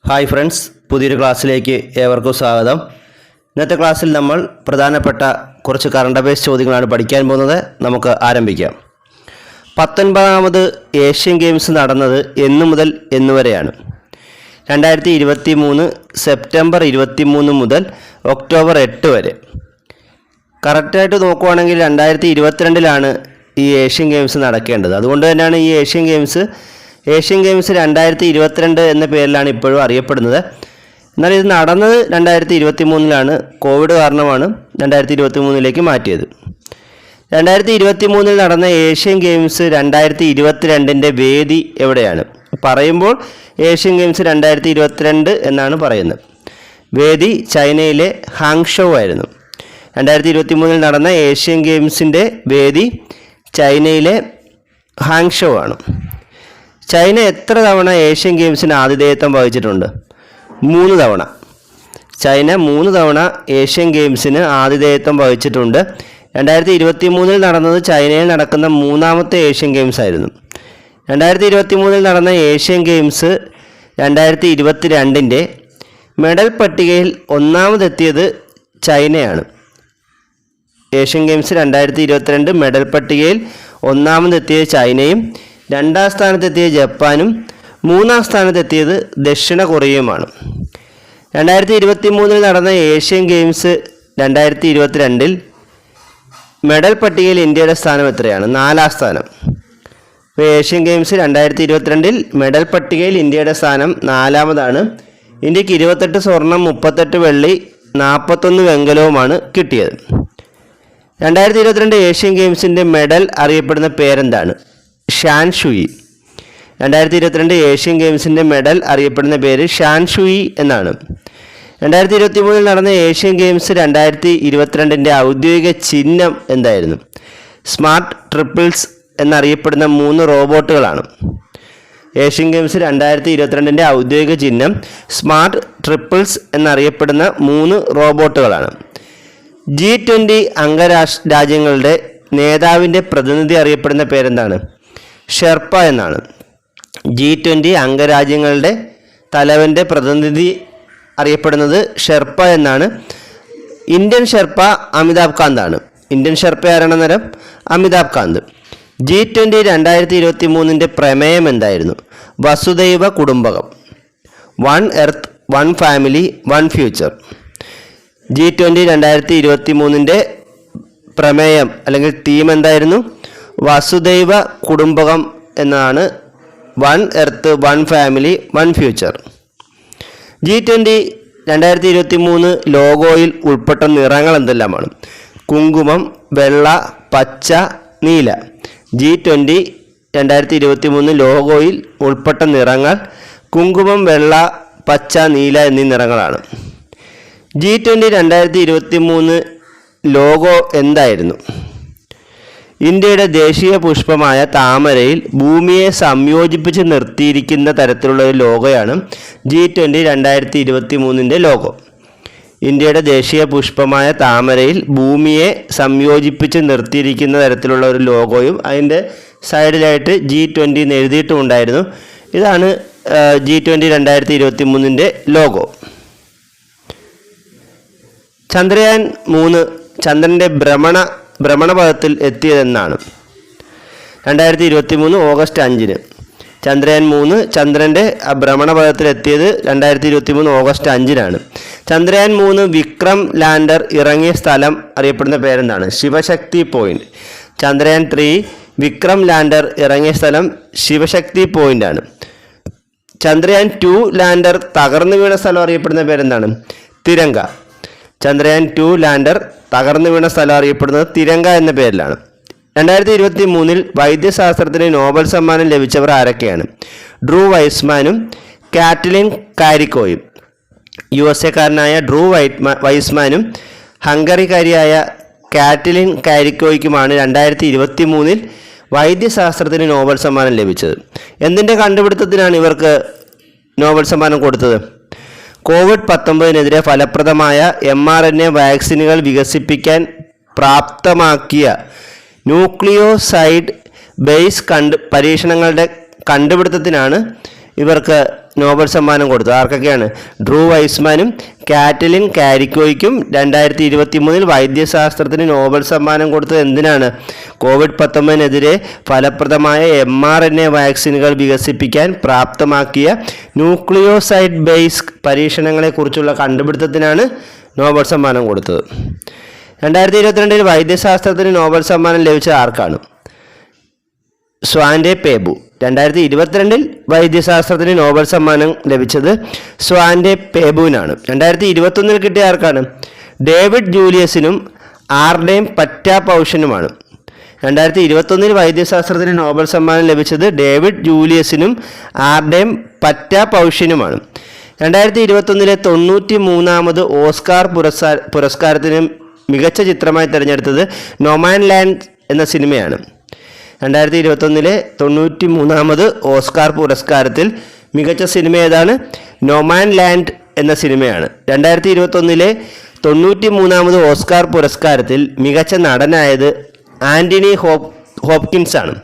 Hi friends, പുതിയൊരു ക്ലാസ്സിലേക്ക് ഏവർക്കും സ്വാഗതം. ഇന്നത്തെ ക്ലാസ്സിൽ നമ്മൾ പ്രധാനപ്പെട്ട കുറച്ച് കറണ്ട് അഫയേഴ്സ് ചോദ്യങ്ങളാണ് പഠിക്കാൻ പോകുന്നത്. നമുക്ക് ആരംഭിക്കാം. 19ാമത് ഏഷ്യൻ ഗെയിംസ് നടന്നത് എന്നു മുതൽ എന്നുവരെയാണ്? 2023 സെപ്റ്റംബർ 23 മുതൽ ഒക്ടോബർ 8 വരെ. കറക്റ്റായിട്ട് നോക്കുവാണെങ്കിൽ 2022 ഈ ഏഷ്യൻ ഗെയിംസ് നടക്കേണ്ടത്. അതുകൊണ്ട് തന്നെയാണ് ഈ ഏഷ്യൻ ഗെയിംസ് 2022 എന്ന പേരിലാണ് ഇപ്പോഴും അറിയപ്പെടുന്നത്. എന്നാൽ ഇത് നടന്നത് 2023 കോവിഡ് കാരണമാണ് 2023 മാറ്റിയത്. 2023 നടന്ന ഏഷ്യൻ ഗെയിംസ് 2022 വേദി എവിടെയാണ്? പറയുമ്പോൾ ഏഷ്യൻ ഗെയിംസ് 2022 എന്നാണ് പറയുന്നത്. വേദി ചൈനയിലെ ഹാങ്ഷോ ആയിരുന്നു. 2023 നടന്ന ഏഷ്യൻ ഗെയിംസിൻ്റെ വേദി ചൈനയിലെ ഹാങ്ഷോ ആണ്. ചൈന എത്ര തവണ ഏഷ്യൻ ഗെയിംസിന് ആതിഥേയത്വം വഹിച്ചിട്ടുണ്ട്? 3 തവണ. ചൈന 3 തവണ ഏഷ്യൻ ഗെയിംസിന് ആതിഥേയത്വം വഹിച്ചിട്ടുണ്ട്. 2023 നടന്നത് ചൈനയിൽ നടക്കുന്ന 3ാമത്തെ ഏഷ്യൻ ഗെയിംസ് ആയിരുന്നു. 2023 നടന്ന ഏഷ്യൻ ഗെയിംസ് 2022 മെഡൽ പട്ടികയിൽ ഒന്നാമതെത്തിയത് ചൈനയാണ്. ഏഷ്യൻ ഗെയിംസ് 2022 മെഡൽ പട്ടികയിൽ ഒന്നാമതെത്തിയത് ചൈനയും 2ാം സ്ഥാനത്തെത്തിയ ജപ്പാനും 3ാം സ്ഥാനത്തെത്തിയത് ദക്ഷിണ കൊറിയയുമാണ്. 2023 നടന്ന ഏഷ്യൻ ഗെയിംസ് 2022 മെഡൽ പട്ടികയിൽ ഇന്ത്യയുടെ സ്ഥാനം എത്രയാണ്? 4ാം സ്ഥാനം. ഇപ്പോൾ ഏഷ്യൻ ഗെയിംസ് 2022 മെഡൽ പട്ടികയിൽ ഇന്ത്യയുടെ സ്ഥാനം 4ാമതാണ്. ഇന്ത്യക്ക് 28 സ്വർണം, 38 വെള്ളി, 41 വെങ്കലവുമാണ് കിട്ടിയത്. 2022 ഏഷ്യൻ ഗെയിംസിൻ്റെ മെഡൽ അറിയപ്പെടുന്ന പേരെന്താണ്? ഷാൻഷുയി. 2022 ഏഷ്യൻ ഗെയിംസിൻ്റെ മെഡൽ അറിയപ്പെടുന്ന പേര് ഷാൻഷുയി എന്നാണ്. 2023 നടന്ന ഏഷ്യൻ ഗെയിംസ് 2022 ഔദ്യോഗിക ചിഹ്നം എന്തായിരുന്നു? സ്മാർട്ട് ട്രിപ്പിൾസ് എന്നറിയപ്പെടുന്ന 3 റോബോട്ടുകളാണ്. ഏഷ്യൻ ഗെയിംസ് 2022 ഔദ്യോഗിക ചിഹ്നം സ്മാർട്ട് ട്രിപ്പിൾസ് എന്നറിയപ്പെടുന്ന 3 റോബോട്ടുകളാണ്. G20 അംഗരാജ്യങ്ങളുടെ നേതാവിൻ്റെ പ്രതിനിധി അറിയപ്പെടുന്ന പേരെന്താണ്? ഷെർപ്പ എന്നാണ്. G20 അംഗരാജ്യങ്ങളുടെ തലവൻ്റെ പ്രതിനിധി അറിയപ്പെടുന്നത് ഷെർപ്പ എന്നാണ്. ഇന്ത്യൻ ഷെർപ്പ അമിതാഭ് കാന്താണ്. ഇന്ത്യൻ ഷെർപ്പ ആരാണെന്നേരം അമിതാഭ് കാന്ത്. G20 2023 പ്രമേയം എന്തായിരുന്നു? വസുദൈവ കുടുംബകം. 1 എർത്ത് 1 ഫാമിലി 1 ഫ്യൂച്ചർ. G20 2023 പ്രമേയം അല്ലെങ്കിൽ തീം എന്തായിരുന്നു? വസുദൈവ കുടുംബകം എന്നാണ്. 1 എർത്ത് 1 ഫാമിലി 1 ഫ്യൂച്ചർ. G20 2023 ലോഗോയിൽ ഉൾപ്പെട്ട നിറങ്ങൾ എന്തെല്ലാമാണ്? കുങ്കുമം, വെള്ള, പച്ച, നീല. G20 2023 ലോഗോയിൽ ഉൾപ്പെട്ട നിറങ്ങൾ കുങ്കുമം, വെള്ള, പച്ച, നീല എന്നീ നിറങ്ങളാണ്. G20 2023 ലോഗോ എന്തായിരുന്നു? ഇന്ത്യയുടെ ദേശീയ പുഷ്പമായ താമരയിൽ ഭൂമിയെ സംയോജിപ്പിച്ച് നിർത്തിയിരിക്കുന്ന തരത്തിലുള്ള ഒരു ലോഗോയാണ് G20 2023 ലോഗോ. ഇന്ത്യയുടെ ദേശീയ പുഷ്പമായ താമരയിൽ ഭൂമിയെ സംയോജിപ്പിച്ച് നിർത്തിയിരിക്കുന്ന തരത്തിലുള്ള ഒരു ലോഗോയും അതിൻ്റെ സൈഡിലായിട്ട് G20 എന്ന് എഴുതിയിട്ടുമുണ്ടായിരുന്നു. ഇതാണ് G20 2023 ലോഗോ. ചന്ദ്രയാൻ 3 ചന്ദ്രൻ്റെ ഭ്രമണപഥത്തിൽ എത്തിയതെന്നാണ്? 2023 ഓഗസ്റ്റ് 5. ചന്ദ്രയാൻ 3 ചന്ദ്രൻ്റെ ഭ്രമണപഥത്തിൽ എത്തിയത് 2023 ഓഗസ്റ്റ് 5 ചന്ദ്രയാൻ 3 വിക്രം ലാൻഡർ ഇറങ്ങിയ സ്ഥലം അറിയപ്പെടുന്ന പേരെന്താണ്? ശിവശക്തി പോയിന്റ്. ചന്ദ്രയാൻ 3 വിക്രം ലാൻഡർ ഇറങ്ങിയ സ്ഥലം ശിവശക്തി പോയിന്റാണ്. ചന്ദ്രയാൻ 2 ലാൻഡർ തകർന്നു വീണ സ്ഥലം അറിയപ്പെടുന്ന പേരെന്താണ്? തിരങ്ക. ചന്ദ്രയാൻ 2 ലാൻഡർ തകർന്നു വീണ സ്ഥലം അറിയപ്പെടുന്നത് തിരങ്ക എന്ന പേരിലാണ്. 2023 വൈദ്യശാസ്ത്രത്തിന് നോബൽ സമ്മാനം ലഭിച്ചവർ ആരൊക്കെയാണ്? ഡ്രൂ വൈസ്മാനും കാറ്റ്ലിൻ കാരിക്കോയും. USA-കാരനായ ഡ്രൂ വൈസ്മാനും ഹംഗറിക്കാരിയായ കാറ്റ്ലിൻ കാരിക്കോയ്ക്കുമാണ് 2023 വൈദ്യശാസ്ത്രത്തിന് നോബൽ സമ്മാനം ലഭിച്ചത്. എന്തിൻ്റെ കണ്ടുപിടുത്തത്തിനാണ് ഇവർക്ക് നോബൽ സമ്മാനം കൊടുത്തത്? COVID-19 ഫലപ്രദമായ mRNA വാക്സിനുകൾ വികസിപ്പിക്കാൻ പ്രാപ്തമാക്കിയ ന്യൂക്ലിയോസൈഡ് ബേസ് പരീക്ഷണങ്ങളുടെ കണ്ടുപിടുത്തത്തിനാണ് ഇവർക്ക് നോബൽ സമ്മാനം കൊടുത്തത്. ആർക്കൊക്കെയാണ്? ഡ്രൂ വൈസ്മാനും കാറ്റലിൻ കാരിക്കോയ്ക്കും 2023 വൈദ്യശാസ്ത്രത്തിന് നോബൽ സമ്മാനം കൊടുത്തത് എന്തിനാണ്? കോവിഡ്-19 ഫലപ്രദമായ mRNA വാക്സിനുകൾ വികസിപ്പിക്കാൻ പ്രാപ്തമാക്കിയ ന്യൂക്ലിയോസൈഡ് ബേസ് പരീക്ഷണങ്ങളെക്കുറിച്ചുള്ള കണ്ടുപിടുത്തത്തിനാണ് നോബൽ സമ്മാനം കൊടുത്തത്. 2022 വൈദ്യശാസ്ത്രത്തിന് നോബൽ സമ്മാനം ലഭിച്ചത് ആർക്കാണ്? സ്വാൻഡെ പേബു. 2022 വൈദ്യശാസ്ത്രത്തിന് നോബൽ സമ്മാനം ലഭിച്ചത് സ്വാൻഡെ പേബുവിനാണ്. 2021 കിട്ടിയ ആർക്കാണ്? ഡേവിഡ് ജൂലിയസിനും ആർഡേം പറ്റാപൌഷനുമാണ്. 2021 വൈദ്യശാസ്ത്രത്തിന് നോബൽ സമ്മാനം ലഭിച്ചത് ഡേവിഡ് ജൂലിയസിനും ആർഡേം പറ്റാപൌഷനുമാണ്. 2021 93ാമത് ഓസ്കാർ പുരസ്കാരത്തിന് മികച്ച ചിത്രമായി തിരഞ്ഞെടുത്തത് നോമാൻലാൻഡ് എന്ന സിനിമയാണ്. 2021 93ാമത് ഓസ്കാർ പുരസ്കാരത്തിൽ മികച്ച സിനിമ ഏതാണ്? നോമാൻലാൻഡ് എന്ന സിനിമയാണ്. 2021 93ാമത് ഓസ്കാർ പുരസ്കാരത്തിൽ മികച്ച നടനായത് ആൻ്റണി ഹോപ്കിൻസ് ആണ്.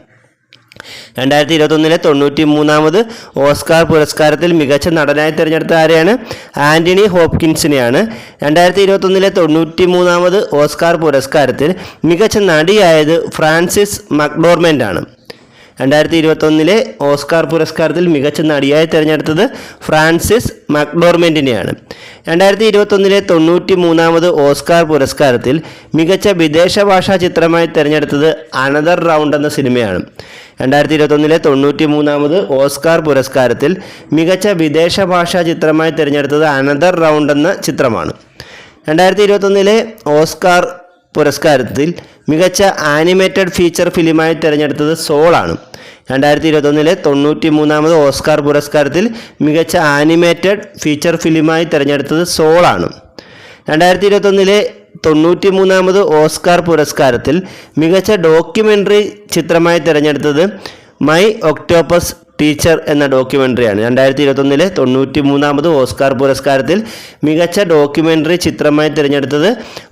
2021 93ാമത് ഓസ്കാർ പുരസ്കാരത്തിൽ മികച്ച നടനായി തിരഞ്ഞെടുത്ത ആരെയാണ്? ആൻ്റണി ഹോപ്കിൻസിനെയാണ്. 2021 93ാമത് ഓസ്കാർ പുരസ്കാരത്തിൽ മികച്ച നടിയായത് ഫ്രാൻസിസ് മക്ഡോർമെൻ്റ് ആണ്. 2021 ഓസ്കാർ പുരസ്കാരത്തിൽ മികച്ച നടിയായി തിരഞ്ഞെടുത്തത് ഫ്രാൻസിസ് മക്ഡോർമെൻറ്റിനെയാണ്. 2021 93ാമത് ഓസ്കാർ പുരസ്കാരത്തിൽ മികച്ച വിദേശ ഭാഷാ ചിത്രമായി തിരഞ്ഞെടുത്തത് അനദർ റൗണ്ട് എന്ന സിനിമയാണ്. 2021 93ാമത് ഓസ്കാർ പുരസ്കാരത്തിൽ മികച്ച വിദേശ ഭാഷാ ചിത്രമായി തിരഞ്ഞെടുത്തത് അനദർ റൗണ്ട് എന്ന ചിത്രമാണ്. 2021 ഓസ്കാർ പുരസ്കാരത്തിൽ മികച്ച ആനിമേറ്റഡ് ഫീച്ചർ ഫിലിമായി തിരഞ്ഞെടുത്തത് സോളാണ്. 2021 93ാമത് ഓസ്കാർ പുരസ്കാരത്തിൽ മികച്ച ആനിമേറ്റഡ് ഫീച്ചർ ഫിലിമായി തിരഞ്ഞെടുത്തത് സോളാണ്. 2021 93ാമത് ഓസ്കാർ പുരസ്കാരത്തിൽ മികച്ച ഡോക്യുമെൻ്ററി ചിത്രമായി തിരഞ്ഞെടുത്തത് മൈ ഒക്ടോപ്പസ് ടീച്ചർ എന്ന ഡോക്യുമെൻ്ററിയാണ്. 2021 93ാമത് ഓസ്കാർ പുരസ്കാരത്തിൽ മികച്ച ഡോക്യുമെൻ്ററി ചിത്രമായി തിരഞ്ഞെടുത്തത്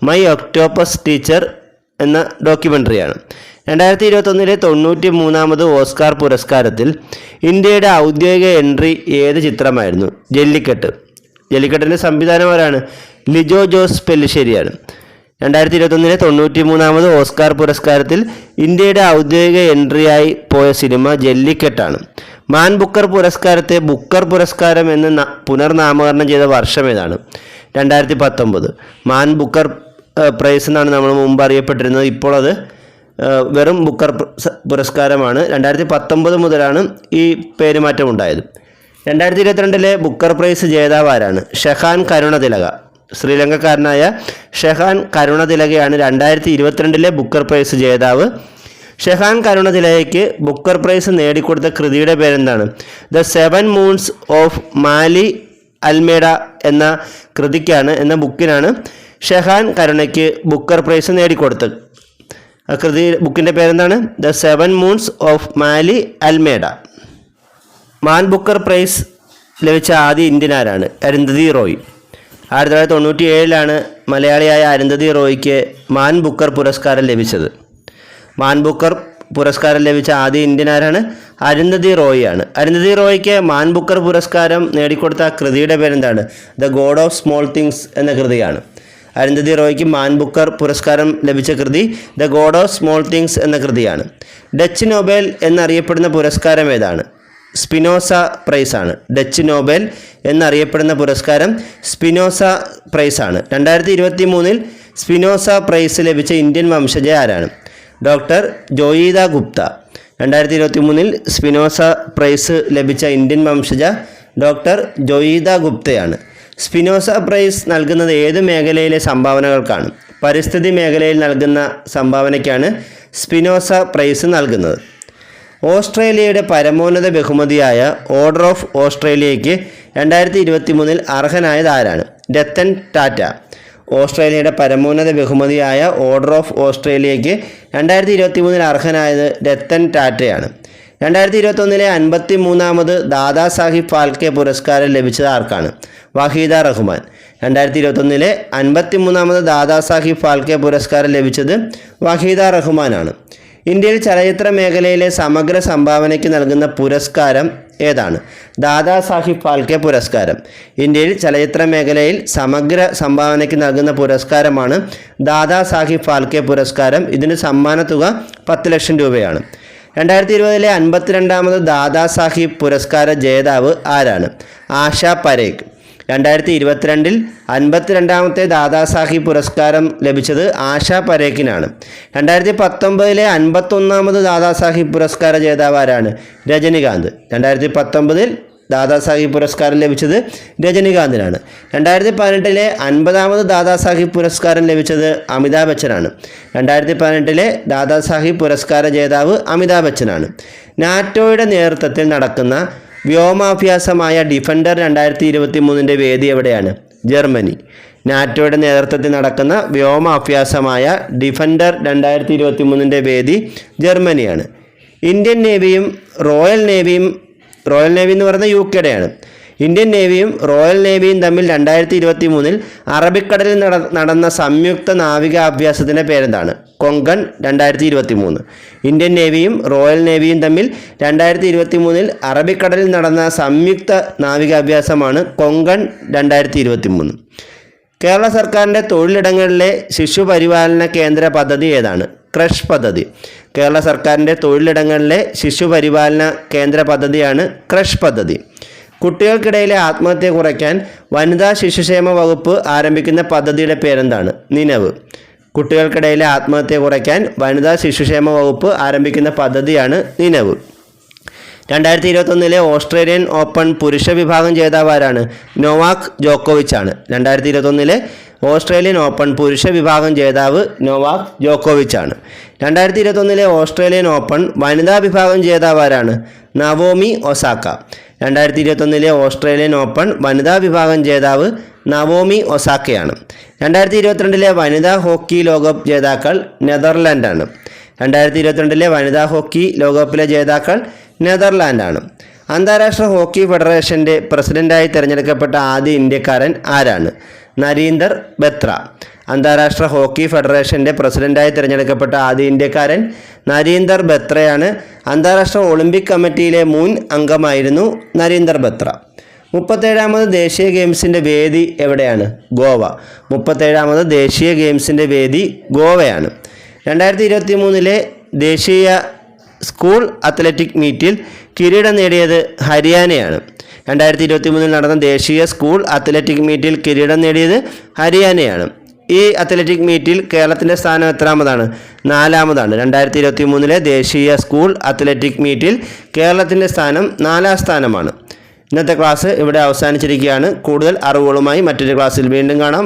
മൈ ഒക്ടോപ്പസ് ടീച്ചർ എന്ന ഡോക്യുമെൻ്ററിയാണ്. 2021 93ാമത് ഓസ്കാർ പുരസ്കാരത്തിൽ ഇന്ത്യയുടെ ഔദ്യോഗിക എൻട്രി ഏത് ചിത്രമായിരുന്നു? ജല്ലിക്കെട്ട്. ജല്ലിക്കെട്ടിൻ്റെ സംവിധാനം ആരാണ്? ലിജോ ജോസ് പെല്ലിശ്ശേരിയാണ്. 2021 93ാമത് ഓസ്കാർ പുരസ്കാരത്തിൽ ഇന്ത്യയുടെ ഔദ്യോഗിക എൻട്രിയായി പോയ സിനിമ ജല്ലിക്കെട്ടാണ്. മാൻ ബുക്കർ പുരസ്കാരത്തെ ബുക്കർ പുരസ്കാരം എന്ന് പുനർനാമകരണം ചെയ്ത വർഷം ഏതാണ്? 2019. മാൻ ബുക്കർ പ്രൈസ് എന്നാണ് നമ്മൾ മുമ്പ് അറിയപ്പെട്ടിരുന്നത്. ഇപ്പോൾ അത് വെറും ബുക്കർ പുരസ്കാരമാണ്. 2019 മുതലാണ് ഈ പേരുമാറ്റം ഉണ്ടായത്. 2022 ബുക്കർ പ്രൈസ് ജേതാവ് ആരാണ്? ഷെഹാൻ കരുണതിലക. ശ്രീലങ്കക്കാരനായ ഷെഹാൻ കരുണതിലകയാണ് 2022 ബുക്കർ പ്രൈസ് ജേതാവ്. ഷെഹാൻ കരുണതിലകയ്ക്ക് ബുക്കർ പ്രൈസ് നേടിക്കൊടുത്ത കൃതിയുടെ പേരെന്താണ്? The 7 moons of Maali Almeida എന്ന എന്ന ബുക്കിനാണ് ഷെഹാൻ കരുണയ്ക്ക് ബുക്കർ പ്രൈസ് നേടിക്കൊടുത്തത്. ആ ബുക്കിൻ്റെ പേരെന്താണ്? The 7 moons of Maali Almeida. Man Booker prize ലഭിച്ച ആദ്യ ഇന്ത്യൻ ആരാണ്? അരുന്ധതി റോയ്. 1997 മലയാളിയായ അരുന്ധതി റോയ്ക്ക് മാൻ ബുക്കർ പുരസ്കാരം ലഭിച്ചത്. മാൻ ബുക്കർ പുരസ്കാരം ലഭിച്ച ആദ്യ ഇന്ത്യൻ ആരാണ്? അരുന്ധതി റോയ് ആണ്. അരുന്ധതി റോയ്ക്ക് മാൻ ബുക്കർ പുരസ്കാരം നേടിക്കൊടുത്ത കൃതിയുടെ പേരെന്താണ്? The God of Small Things എന്ന കൃതിയാണ്. അരുന്ധതി റോയ്ക്ക് മാൻ ബുക്കർ പുരസ്കാരം ലഭിച്ച കൃതി the God of Small Things എന്ന കൃതിയാണ്. ഡച്ച് നോബൽ എന്നറിയപ്പെടുന്ന പുരസ്കാരം ഏതാണ്? സ്പിനോസ പ്രൈസ് ആണ്. ഡച്ച് നോബൽ എന്നറിയപ്പെടുന്ന പുരസ്കാരം സ്പിനോസ പ്രൈസ് ആണ്. 2023 സ്പിനോസ പ്രൈസ് ലഭിച്ച ഇന്ത്യൻ വംശജ ആരാണ്? Doctor Joyeeta Gupta. 2023 Spinoza prize ലഭിച്ച ഇന്ത്യൻ വംശജ ഡോക്ടർ ജോയിത ഗുപ്തയാണ്. സ്പിനോസ പ്രൈസ് നൽകുന്നത് ഏത് മേഖലയിലെ സംഭാവനകൾക്കാണ്? പരിസ്ഥിതി മേഖലയിൽ നൽകുന്ന സംഭാവനയ്ക്കാണ് സ്പിനോസ പ്രൈസ് നൽകുന്നത്. ഓസ്ട്രേലിയയുടെ പരമോന്നത ബഹുമതിയായ ഓർഡർ ഓഫ് ഓസ്ട്രേലിയയ്ക്ക് 2023 അർഹനായത് ആരാണ്? രത്തൻ ടാറ്റ. ഓസ്ട്രേലിയയുടെ പരമോന്നത ബഹുമതിയായ ഓർഡർ ഓഫ് ഓസ്ട്രേലിയയ്ക്ക് 2023 അർഹനായത് രത്തൻ ടാറ്റയാണ്. 2021 53ാമത് ദാദാ സാഹിബ് ഫാൽക്കെ പുരസ്കാരം ലഭിച്ചത് ആർക്കാണ്? വഹീദ റഹ്മാൻ. 2021 53ാമത് ദാദാ സാഹിബ് ഫാൽക്കെ പുരസ്കാരം ലഭിച്ചത് വഹീദ റഹ്മാനാണ്. ഇന്ത്യയിൽ ചലച്ചിത്ര മേഖലയിലെ സമഗ്ര സംഭാവനയ്ക്ക് നൽകുന്ന പുരസ്കാരം ഏതാണ്? ദാദാ സാഹിബ് ഫാൽക്കെ പുരസ്കാരം. ഇന്ത്യയിൽ ചലച്ചിത്ര മേഖലയിൽ സമഗ്ര സംഭാവനയ്ക്ക് നൽകുന്ന പുരസ്കാരമാണ് ദാദാ സാഹിബ് ഫാൽക്കെ പുരസ്കാരം. ഇതിന് സമ്മാന തുക 10 ലക്ഷം രൂപയാണ്. 2020 52ാമത് ദാദാ സാഹിബ് പുരസ്കാര ജേതാവ് ആരാണ്? ആശ പരേഖ്. 2022 52ാമത്തെ ദാദാ സാഹിബ് പുരസ്കാരം ലഭിച്ചത് ആശ പരേഖിനാണ്. 2019 51ാമത് ദാദാ സാഹിബ് പുരസ്കാര ജേതാവ് ആരാണ്? രജനികാന്ത്. 2019 ദാദാ സാഹിബ് പുരസ്കാരം ലഭിച്ചത് രജനികാന്തിനാണ്. 2018 50ാമത് ദാദാ സാഹിബ് പുരസ്കാരം ലഭിച്ചത് അമിതാഭ് ബച്ചനാണ്. 2018 ദാദാ സാഹിബ് പുരസ്കാര ജേതാവ് അമിതാഭ് ബച്ചനാണ്. നാറ്റോയുടെ നേതൃത്വത്തിൽ നടക്കുന്ന വ്യോമാഭ്യാസമായ ഡിഫൻഡർ 2023 വേദി എവിടെയാണ്? ജർമ്മനി. നാറ്റോയുടെ നേതൃത്വത്തിൽ നടക്കുന്ന വ്യോമാഭ്യാസമായ ഡിഫൻഡർ 2023 വേദി ജർമ്മനിയാണ്. ഇന്ത്യൻ നേവിയും റോയൽ നേവി എന്ന് പറയുന്നത് UKയുടെയാണ്. ഇന്ത്യൻ നേവിയും റോയൽ നേവിയും തമ്മിൽ 2023 അറബിക്കടലിൽ നടന്ന സംയുക്ത നാവികാഭ്യാസത്തിൻ്റെ പേരെന്താണ്? കൊങ്കൺ 2023. ഇന്ത്യൻ നേവിയും റോയൽ നേവിയും തമ്മിൽ 2023 അറബിക്കടലിൽ നടന്ന സംയുക്ത നാവികാഭ്യാസമാണ് കൊങ്കൺ 2023. കേരള സർക്കാരിൻ്റെ തൊഴിലിടങ്ങളിലെ ശിശുപരിപാലന കേന്ദ്ര പദ്ധതി ഏതാണ്? ക്രഷ് പദ്ധതി. കേരള സർക്കാരിൻ്റെ തൊഴിലിടങ്ങളിലെ ശിശുപരിപാലന കേന്ദ്ര പദ്ധതിയാണ് ക്രഷ് പദ്ധതി. കുട്ടികൾക്കിടയിലെ ആത്മഹത്യ കുറയ്ക്കാൻ വനിതാ ശിശുക്ഷേമ വകുപ്പ് ആരംഭിക്കുന്ന പദ്ധതിയുടെ പേരെന്താണ്? നിനവ്. കുട്ടികൾക്കിടയിലെ ആത്മഹത്യ കുറയ്ക്കാൻ വനിതാ ശിശുക്ഷേമ വകുപ്പ് ആരംഭിക്കുന്ന പദ്ധതിയാണ് നിനവ്. 2021 ഓസ്ട്രേലിയൻ ഓപ്പൺ പുരുഷ വിഭാഗം ജേതാവ് ആരാണ്? നൊവാക് ജോക്കോവിച്ച് ആണ്. 2021 ഓസ്ട്രേലിയൻ ഓപ്പൺ പുരുഷ വിഭാഗം ജേതാവ് നൊവാക് ജോക്കോവിച്ച് ആണ്. 2021 ഓസ്ട്രേലിയൻ ഓപ്പൺ വനിതാ വിഭാഗം ജേതാവ് ആരാണ്? Naomi Osaka. 2021 ഓസ്ട്രേലിയൻ ഓപ്പൺ വനിതാ വിഭാഗം ജേതാവ് നവോമി ഒസാക്കയാണ്. 2022 വനിതാ ഹോക്കി ലോകകപ്പ് ജേതാക്കൾ നെതർലാൻഡാണ്. 2022 വനിതാ ഹോക്കി ലോകകപ്പിലെ ജേതാക്കൾ നെതർലാൻഡാണ്. അന്താരാഷ്ട്ര ഹോക്കി ഫെഡറേഷൻ്റെ പ്രസിഡന്റായി തിരഞ്ഞെടുക്കപ്പെട്ട ആദ്യ ഇന്ത്യക്കാരൻ ആരാണ്? നരീന്ദർ ബത്ര. അന്താരാഷ്ട്ര ഹോക്കി ഫെഡറേഷൻ്റെ പ്രസിഡന്റായി തിരഞ്ഞെടുക്കപ്പെട്ട ആദ്യ ഇന്ത്യക്കാരൻ നരീന്ദർ ബത്രയാണ്. അന്താരാഷ്ട്ര ഒളിമ്പിക് കമ്മിറ്റിയിലെ മുൻ അംഗമായിരുന്നു നരീന്ദർ ബത്ര. 37ാമത് ദേശീയ ഗെയിംസിൻ്റെ വേദി എവിടെയാണ്? ഗോവ. 37ാമത് ദേശീയ ഗെയിംസിൻ്റെ വേദി ഗോവയാണ്. 2023 ദേശീയ സ്കൂൾ അത്ലറ്റിക് മീറ്റിൽ കിരീടം നേടിയത് ഹരിയാനയാണ്. 2023 നടന്ന ദേശീയ സ്കൂൾ അത്ലറ്റിക് മീറ്റിൽ കിരീടം നേടിയത് ഹരിയാനയാണ്. ഈ അത്ലറ്റിക് മീറ്റിൽ കേരളത്തിൻ്റെ സ്ഥാനം എത്രാമതാണ്? 4ാമതാണ്. 2023 ദേശീയ സ്കൂൾ അത്ലറ്റിക് മീറ്റിൽ കേരളത്തിൻ്റെ സ്ഥാനം 4ാം സ്ഥാനമാണ്. ഇന്നത്തെ ക്ലാസ് ഇവിടെ അവസാനിച്ചിരിക്കുകയാണ്. കൂടുതൽ അറിവുകളുമായി മറ്റൊരു ക്ലാസ്സിൽ വീണ്ടും കാണാം.